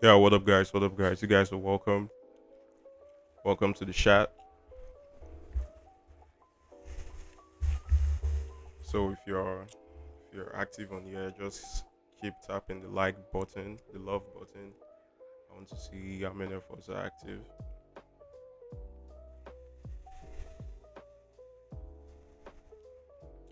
Yeah, what up, guys? What up, guys? You guys are welcome. Welcome to the chat. So if you're active on here, just keep tapping the like button, the love button. I want to see how many of us are active.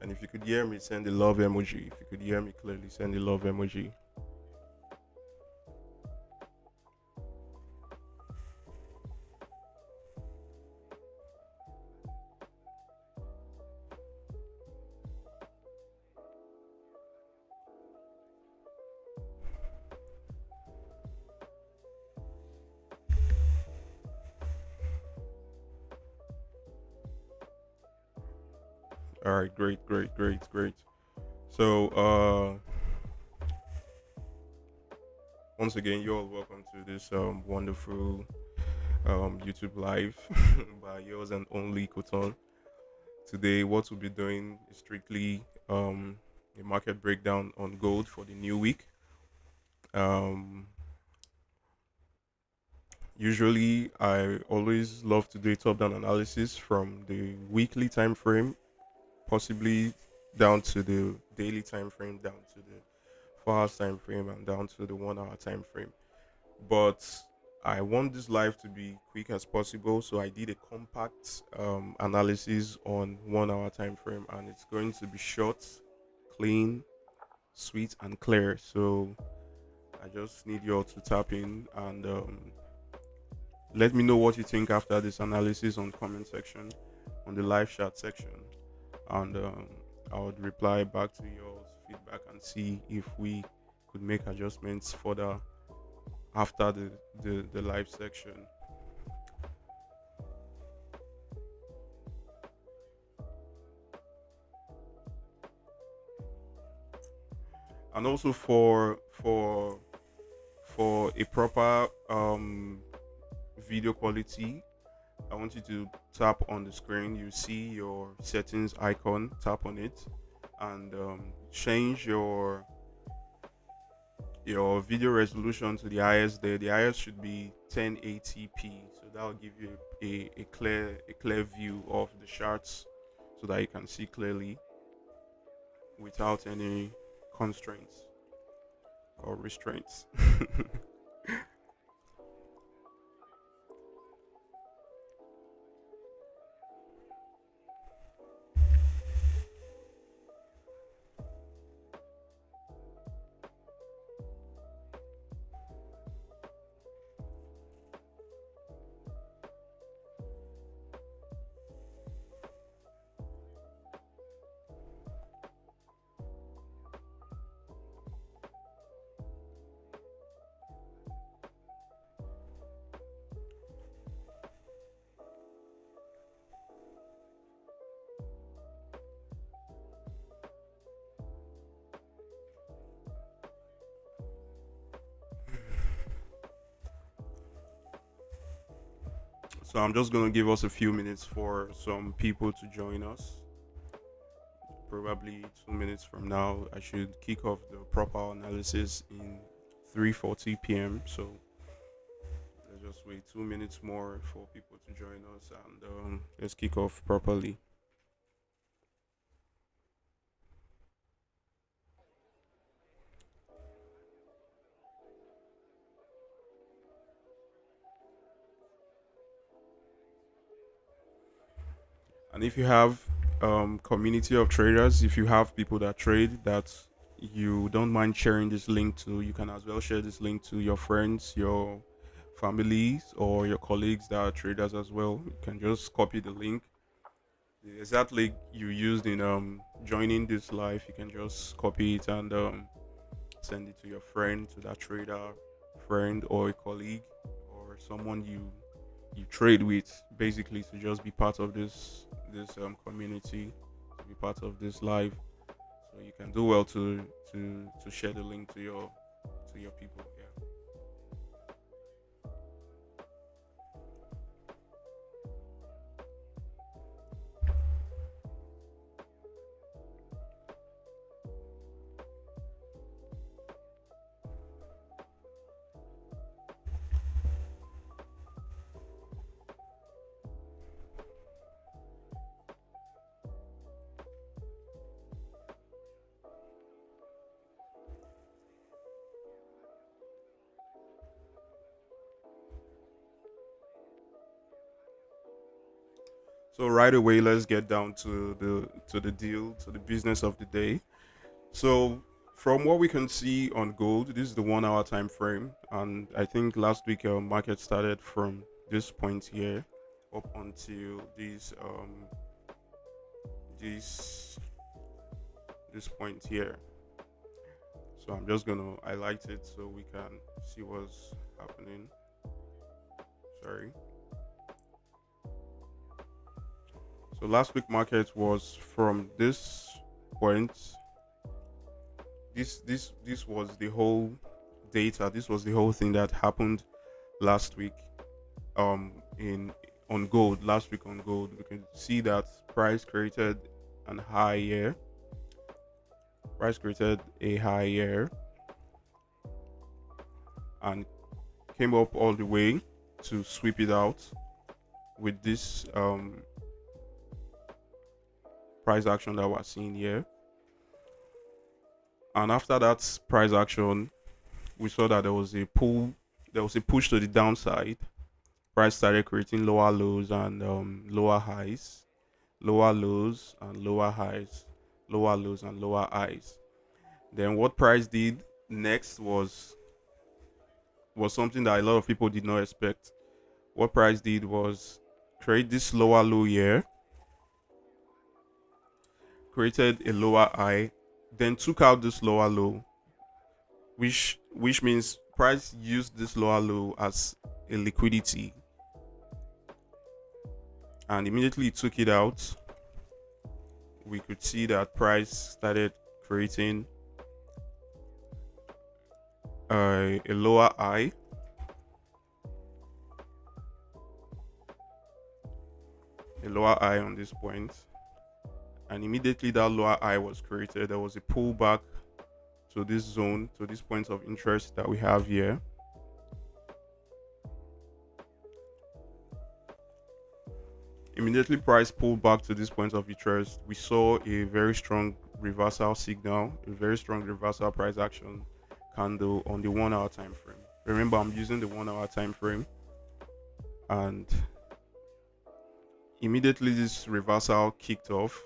And if you could hear me, send the love emoji. If you could hear me clearly, send the love emoji. All right, great, great, great, great. So once again, you're all welcome to this wonderful YouTube live by yours and only Koton. Today, what we'll be doing is strictly a market breakdown on gold for the new week. Um, Usually, I always love to do a top-down analysis from the weekly time frame, possibly down to the daily time frame, down to the 4 hours time frame, and down to the 1 hour time frame. But I want this live to be quick as possible, so I did a compact analysis on 1 hour time frame, and it's going to be short, clean, sweet, and clear. So I just need you all to tap in and let me know what you think after this analysis on comment section, on the live chat section, and I would reply back to your feedback and see if we could make adjustments further after the live section. And also for a proper video quality, I want you to tap on the screen. You see your settings icon, tap on it, and change your video resolution to the highest there. The highest should be 1080p, so that will give you a clear view of the charts, so that you can see clearly without any constraints or restraints. So I'm just gonna give us a few minutes for some people to join us. Probably 2 minutes from now, I should kick off the proper analysis in 3:40 p.m. So let's just wait 2 minutes more for people to join us, and let's kick off properly. And if you have community of traders, if you have people that trade that you don't mind sharing this link to, you can as well share this link to your friends, your families, or your colleagues that are traders as well. You can just copy the link, the exact link you used in joining this live. You can just copy it and send it to your friend, to that trader friend or a colleague or someone you trade with, basically, to just be part of this community, to be part of this live. So you can do well to share the link to your people. Yeah. So right away, let's get down to the deal, to the business of the day. So from what we can see on gold, this is the 1 hour time frame, and I think last week our market started from this point here up until this this point here. So I'm just gonna highlight it so we can see what's happening. Sorry. So last week market was from this point. This was the whole data. This was the whole thing that happened last week. In on gold last week on gold, we can see that price created an high here. Price created a high here and came up all the way to sweep it out with this price action that we're seeing here. And after that price action, we saw that there was a pull, there was a push to the downside. Price started creating lower lows and lower highs, lower lows and lower highs, lower lows and lower highs. Then what price did next was something that a lot of people did not expect. What price did was create this lower low here, created a lower high, then took out this lower low, which means price used this lower low as a liquidity and immediately took it out. We could see that price started creating a lower high, on this point, and immediately that lower high was created. There was a pullback to this zone, to this point of interest that we have here. Immediately price pulled back to this point of interest. We saw a very strong reversal signal, a very strong reversal price action candle on the 1 hour time frame. Remember, I'm using the 1 hour time frame, and immediately this reversal kicked off.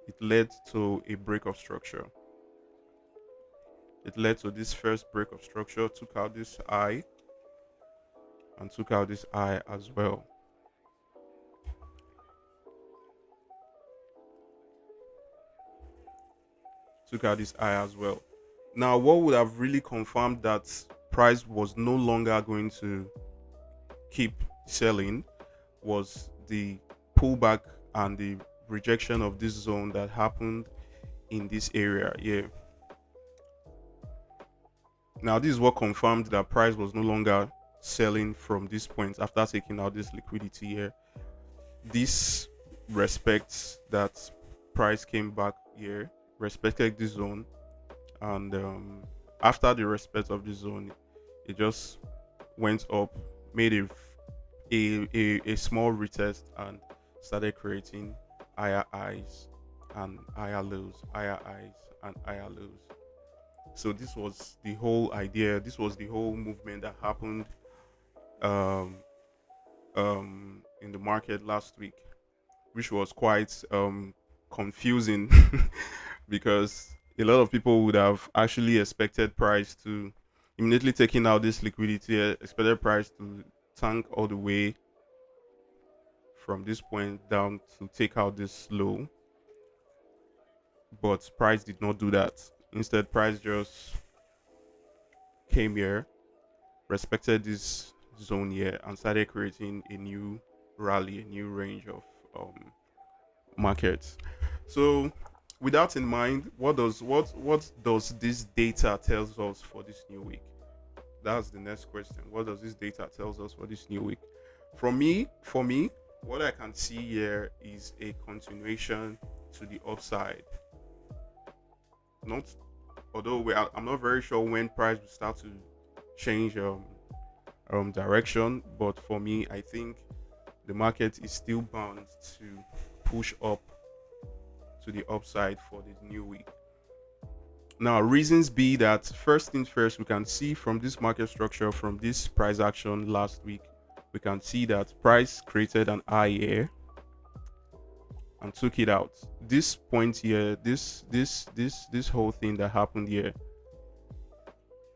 It led to a break of structure. It led to this first break of structure, took out this high and took out this high as well. Took out this high as well. Now, what would have really confirmed that price was no longer going to keep selling was the pullback and the rejection of this zone that happened in this area here. Now, this is what confirmed that price was no longer selling from this point after taking out this liquidity here. This respects that price came back here, respected this zone, and after the respect of this zone, it just went up, made a small retest, and started creating higher highs and higher lows, higher highs and higher lows. So this was the whole idea. This was the whole movement that happened um, in the market last week, which was quite confusing because a lot of people would have actually expected price to immediately taking out this liquidity, expected price to tank all the way from this point down to take out this low, but price did not do that. Instead, price just came here, respected this zone here, and started creating a new rally, a new range of markets. So, with that in mind, what does this data tells us for this new week? That's the next question. What does this data tells us for this new week? For me, what I can see here is a continuation to the upside. Not although I'm not very sure when price will start to change direction, but for me, I think the market is still bound to push up to the upside for the new week. Now, reasons be that first things first, we can see from this market structure, from this price action last week, we can see that price created an high here, and took it out. This point here, this whole thing that happened here,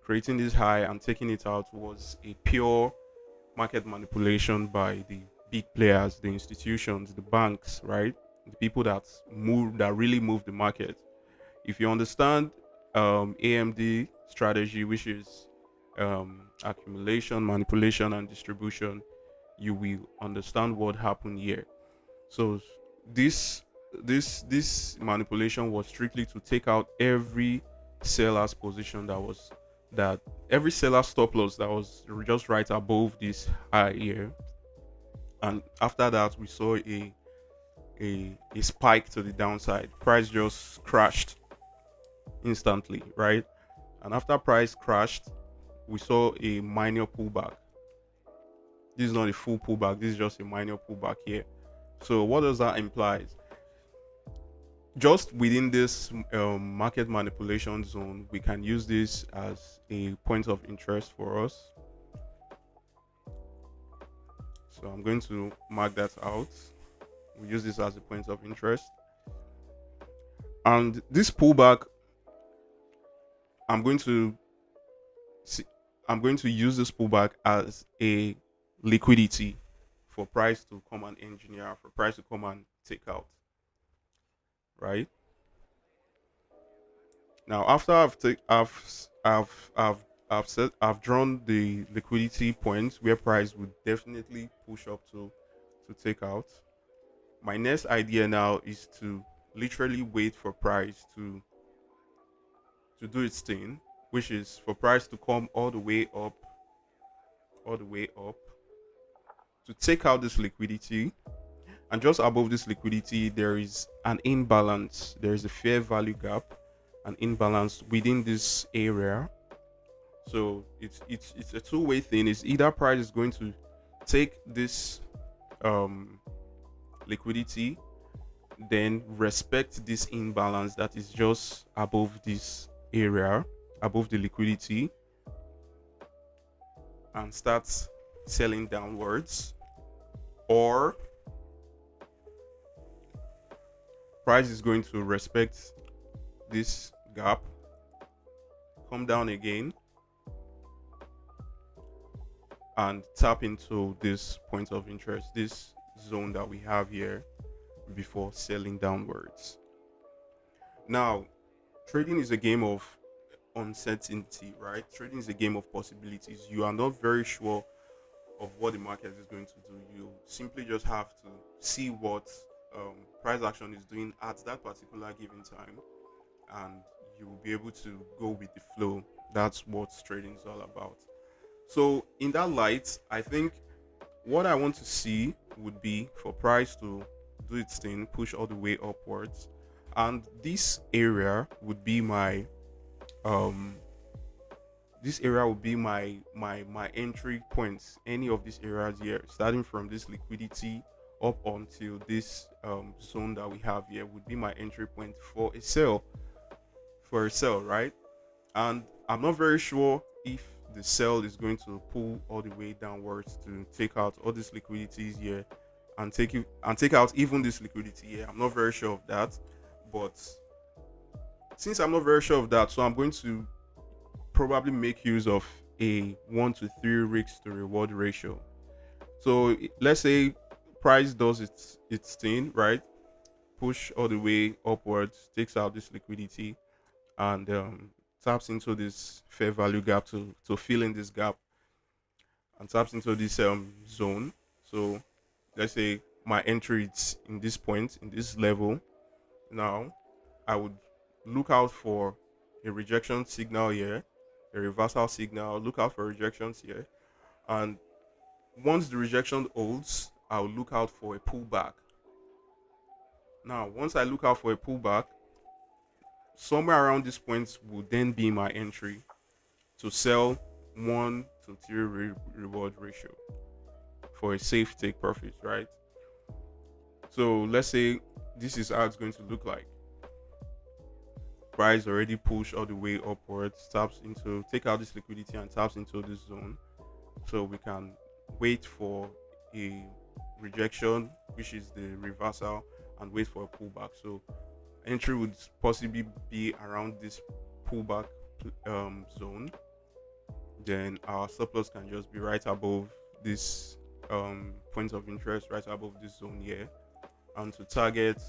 creating this high and taking it out, was a pure market manipulation by the big players, the institutions, the banks, right? The people that really move the market. If you understand AMD strategy, which is accumulation, manipulation, and distribution, you will understand what happened here. So this this manipulation was strictly to take out every seller's position that every seller stop loss that was just right above this high here. And after that, we saw a spike to the downside. Price just crashed instantly, right? And after price crashed, we saw a minor pullback. This is not a full pullback, this is just a minor pullback here. So what does that imply? Just within this market manipulation zone, we can use this as a point of interest for us. So I'm going to mark that out. We use this as a point of interest. And this pullback, I'm going to use this pullback as a liquidity for price to come and engineer, for price to come and take out. Right now, after I've drawn the liquidity points where price would definitely push up to take out. My next idea now is to literally wait for price to do its thing, which is for price to come all the way up, to take out this liquidity. And just above this liquidity, there is an imbalance. There is a fair value gap, an imbalance within this area. So it's a two-way thing. It's either price is going to take this liquidity, then respect this imbalance that is just above this area, above the liquidity, and start selling downwards, or price is going to respect this gap, come down again, and tap into this point of interest, this zone that we have here, before selling downwards. Now, trading is a game of uncertainty, right? Trading is a game of possibilities. You are not very sure of what the market is going to do. You simply just have to see what price action is doing at that particular given time, and you will be able to go with the flow. That's what trading is all about. So in that light, I think what I want to see would be for price to do its thing, push all the way upwards, and this area would be my my entry points. Any of these areas here, starting from this liquidity up until this zone that we have here, would be my entry point for a sell, right? And I'm not very sure if the sell is going to pull all the way downwards to take out all these liquidities here and take out even this liquidity here. I'm not very sure of that, but since I'm not very sure of that, so I'm going to probably make use of a 1 to 3 risk to reward ratio. So let's say price does its thing, right? Push all the way upwards, takes out this liquidity, and taps into this fair value gap to fill in this gap, and taps into this zone. So let's say my entry is in this point, in this level. Now I would look out for a rejection signal here, a reversal signal. Look out for rejections here, and once the rejection holds, I'll look out for a pullback. Now once I look out for a pullback, somewhere around this point will then be my entry to sell 1 to 3 reward ratio for a safe take profit, right? So let's say this is how it's going to look like. Price already pushed all the way upwards, taps into, take out this liquidity and taps into this zone. So we can wait for a rejection, which is the reversal, and wait for a pullback. So entry would possibly be around this pullback zone. Then our stop loss can just be right above this point of interest, right above this zone here, and to target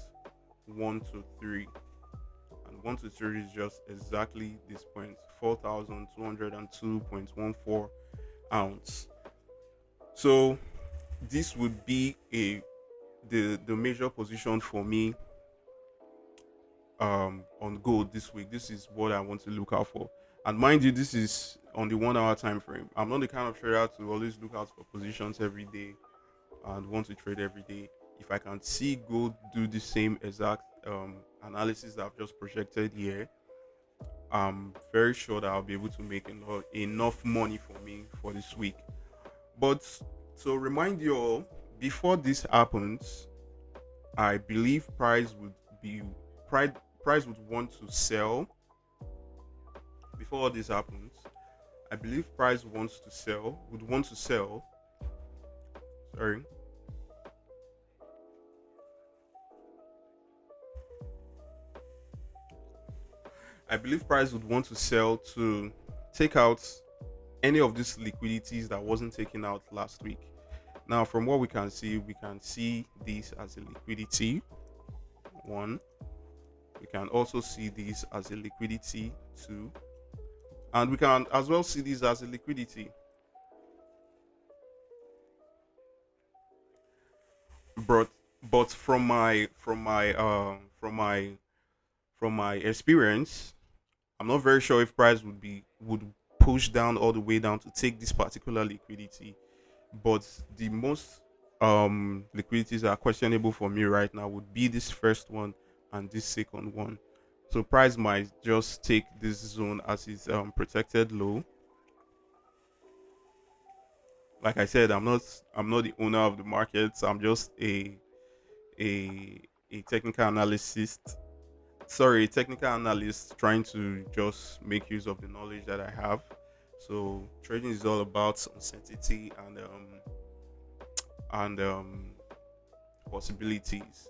1 to 3. And 1 to 3 is just exactly this point, 4,202.14 ounce. So this would be the major position for me on gold this week. This is what I want to look out for. And mind you, this is on the 1 hour time frame. I'm not the kind of trader to always look out for positions every day and want to trade every day. If I can see gold do the same exact analysis that I've just projected here, I'm very sure that I'll be able to make enough money for me for this week. But to remind you all, before this happens, I believe be price price would want to sell. Before all this happens, I believe price would want to sell. Sorry. I believe price would want to sell to take out any of these liquidities that wasn't taken out last week. Now, from what we can see this as a liquidity one. We can also see this as a liquidity two, and we can as well see this as a liquidity. But from my experience, I'm not very sure if price would push down all the way down to take this particular liquidity. But the most liquidities that are questionable for me right now would be this first one and this second one. So price might just take this zone as its protected low. Like I said, I'm not the owner of the markets. I'm just a technical analyst. Sorry, a technical analyst trying to just make use of the knowledge that I have. So trading is all about uncertainty and possibilities.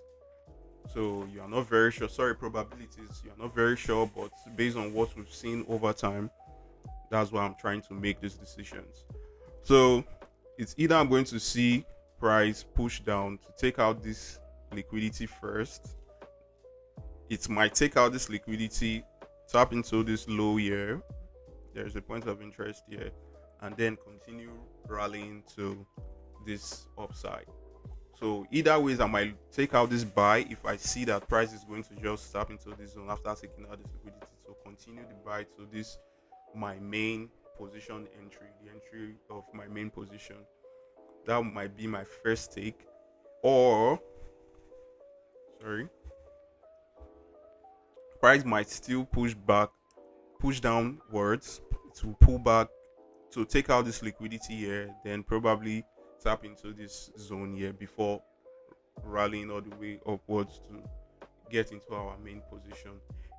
So you are not very sure. Sorry, probabilities. You are not very sure, but based on what we've seen over time, that's why I'm trying to make these decisions. So it's either I'm going to see price push down to take out this liquidity first. It might take out this liquidity, tap into this low here. There's a point of interest here, and then continue rallying to this upside. So either ways, I might take out this buy if I see that price is going to just tap into this zone after taking out this liquidity. So continue the buy to this my main position entry, the entry of my main position. That might be my first take. Or sorry, price might still push downwards to pull back to take out this liquidity here, then probably tap into this zone here before rallying all the way upwards to get into our main position.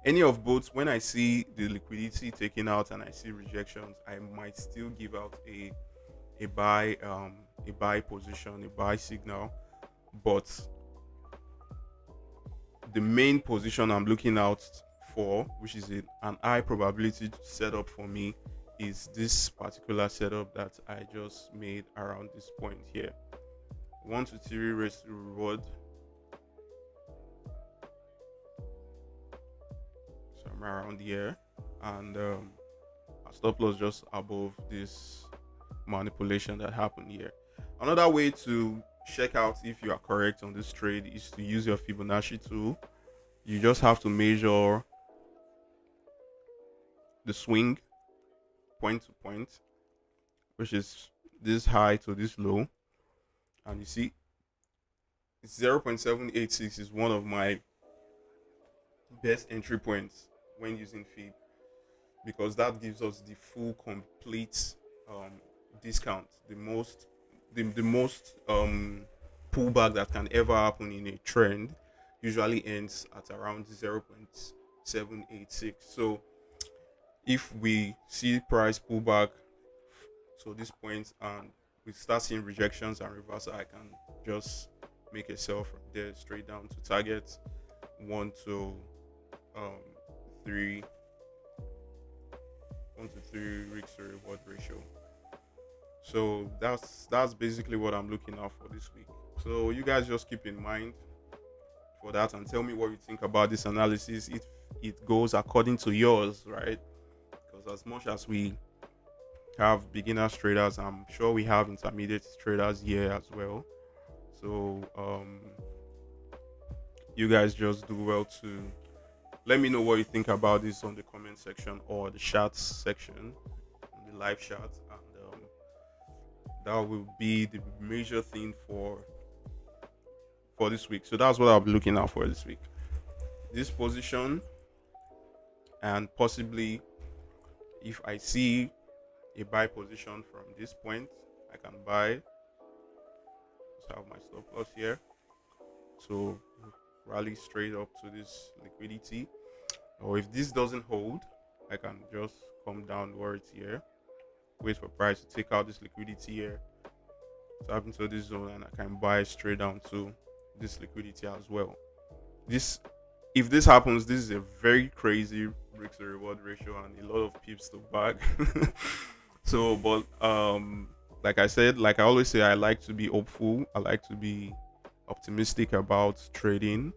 Any of both, when I see the liquidity taken out and I see rejections, I might still give out a buy position, a buy signal. But the main position I'm looking out for, which is an high probability setup for me, is this particular setup that I just made around this point here. 1 to 3 risk to reward. Somewhere around here, and our stop loss just above this manipulation that happened here. Another way to check out if you are correct on this trade is to use your Fibonacci tool. You just have to measure the swing point to point, which is this high to this low, and you see 0.786 is one of my best entry points when using Fib, because that gives us the full complete discount, the most pullback that can ever happen in a trend usually ends at around 0.786. So if we see price pullback to this point and we start seeing rejections and reversal, I can just make a sell from there straight down to target 1 to 3, 1 to 3 risk to reward ratio. So that's basically what I'm looking out for this week. So you guys just keep in mind for that and tell me what you think about this analysis if it goes according to yours, right? Because as much as we have beginners traders, I'm sure we have intermediate traders here as well. So you guys just do well to let me know what you think about this on the comment section or the chat section, the live chat, and that will be the major thing for this week. So that's what I'll be looking out for this week. This position, and possibly if I see a buy position from this point, I can buy. Just have my stop loss here. So rally straight up to this liquidity. Or if this doesn't hold, I can just come down where it's here. Wait for price to take out this liquidity here. Tap into this zone and I can buy straight down to this liquidity as well. If this happens, this is a very crazy risk to reward ratio and a lot of pips to bag. So, but like I said, like I always say, I like to be hopeful. I like to be optimistic about trading,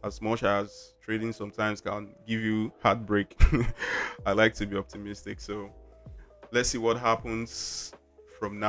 as much as trading sometimes can give you heartbreak. I like to be optimistic. So let's see what happens from now.